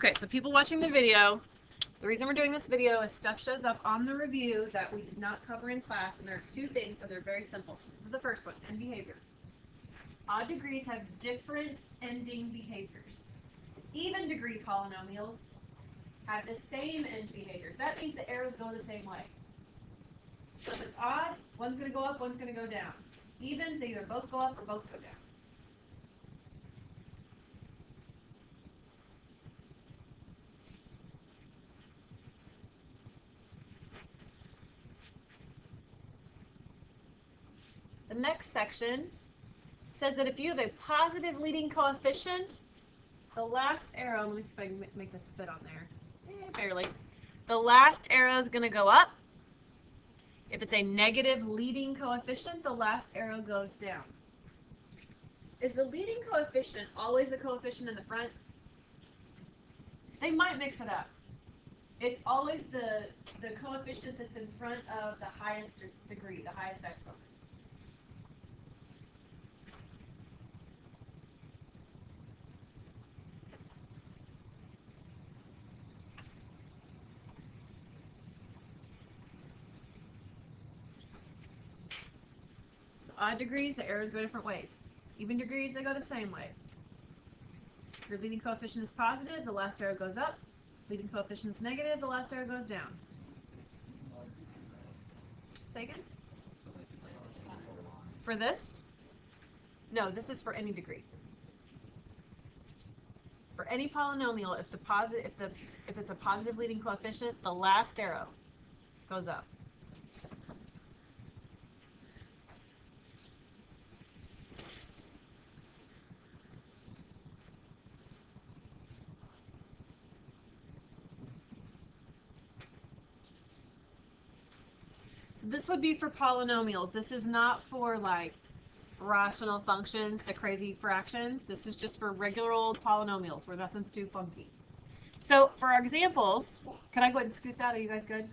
Okay, so people watching the video, the reason we're doing this video is stuff shows up on the review that we did not cover in class, and there are two things, and they're very simple. So this is the first one, end behavior. Odd degrees have different ending behaviors. Even degree polynomials have the same end behaviors. That means the arrows go the same way. So if it's odd, one's going to go up, one's going to go down. Even, they either both go up or both go down. The next section says that if you have a positive leading coefficient, the last arrow, let me see if I can make this fit on there. Barely. The last arrow is going to go up. If it's a negative leading coefficient, the last arrow goes down. Is the leading coefficient always the coefficient in the front? They might mix it up. It's always the coefficient that's in front of the highest degree, the highest exponent. Odd degrees, the arrows go different ways. Even degrees, they go the same way. If your leading coefficient is positive, the last arrow goes up. Leading coefficient is negative, the last arrow goes down. Say again? For this? No, this is for any degree. For any polynomial, if it's a positive leading coefficient, the last arrow goes up. This would be for polynomials. This is not for like rational functions, the crazy fractions. This is just for regular old polynomials where nothing's too funky. So for our examples, can I go ahead and scoot that? Are you guys good?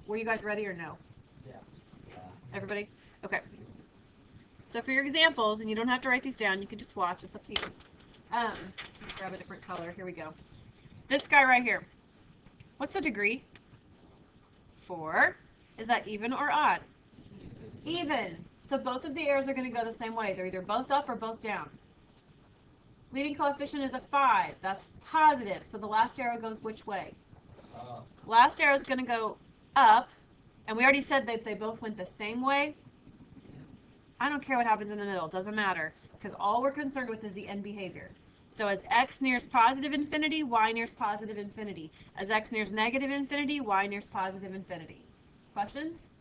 Were you guys ready or no? Yeah. Everybody? Okay. So for your examples, and you don't have to write these down, you can just watch. It's up to you. Let's grab a different color. Here we go. This guy right here. What's the degree? 4. Is that even or odd? Even. So both of the arrows are going to go the same way. They're either both up or both down. Leading coefficient is a 5. That's positive. So the last arrow goes which way? Last arrow is going to go up. And we already said that they both went the same way. I don't care what happens in the middle. It doesn't matter. Because all we're concerned with is the end behavior. So as x nears positive infinity, y nears positive infinity. As x nears negative infinity, y nears positive infinity. Questions?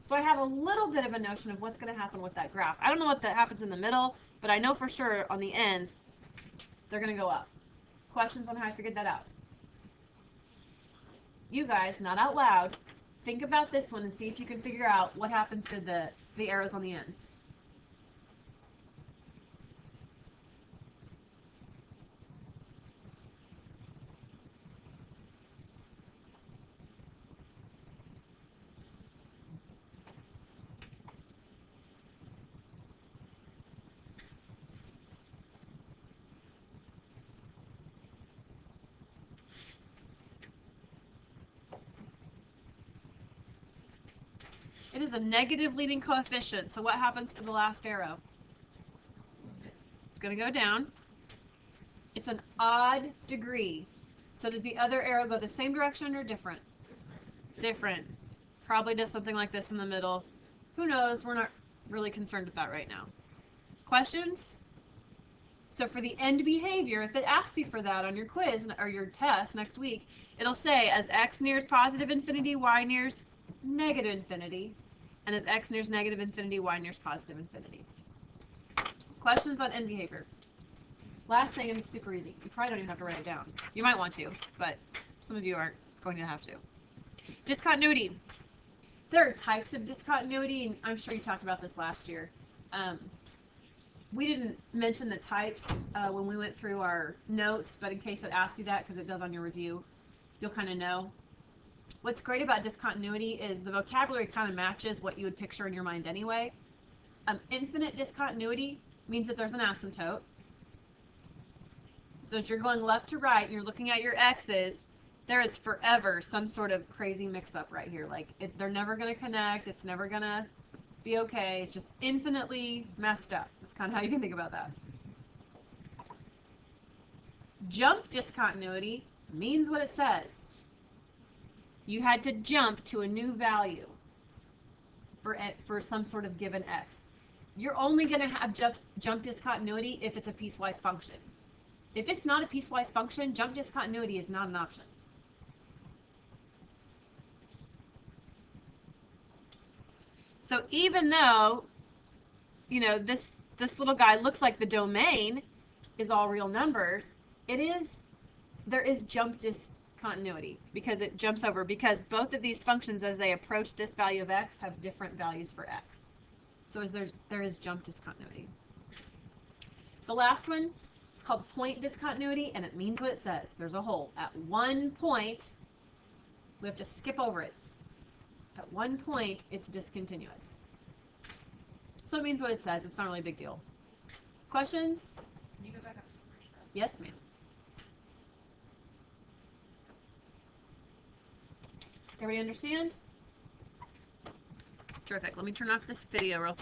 So I have a little bit of a notion of what's going to happen with that graph. I don't know what that happens in the middle, but I know for sure on the ends, they're going to go up. Questions on how I figured that out? You guys, not out loud, think about this one and see if you can figure out what happens to the arrows on the ends. It is a negative leading coefficient, so what happens to the last arrow? It's going to go down. It's an odd degree. So does the other arrow go the same direction or different? Different. Probably does something like this in the middle. Who knows? We're not really concerned with that right now. Questions? So for the end behavior, if it asks you for that on your quiz or your test next week, it'll say as x nears positive infinity, y nears negative infinity. And as x nears negative infinity, y nears positive infinity. Questions on end behavior? Last thing, and it's super easy. You probably don't even have to write it down. You might want to, but some of you aren't going to have to. Discontinuity. There are types of discontinuity, and I'm sure you talked about this last year. We didn't mention the types when we went through our notes, but in case it asks you that, because it does on your review, you'll kind of know. What's great about discontinuity is the vocabulary kind of matches what you would picture in your mind anyway. Infinite discontinuity means that there's an asymptote. So as you're going left to right and you're looking at your x's, there is forever some sort of crazy mix-up right here. Like, they're never going to connect. It's never going to be okay. It's just infinitely messed up. That's kind of how you can think about that. Jump discontinuity means what it says. You had to jump to a new value for some sort of given x. You're only going to have jump discontinuity if it's a piecewise function. If it's not a piecewise function, jump discontinuity is not an option. So even though, you know, this little guy looks like the domain is all real numbers, there is jump discontinuity because it jumps over, because both of these functions, as they approach this value of x, have different values for x. So there is jump discontinuity. The last one, it's called point discontinuity, and it means what it says. There's a hole. At one point, we have to skip over it. At one point, it's discontinuous. So it means what it says. It's not really a big deal. Questions? Can you go back up to the first row? Yes, ma'am. Everybody understand? Terrific. Let me turn off this video real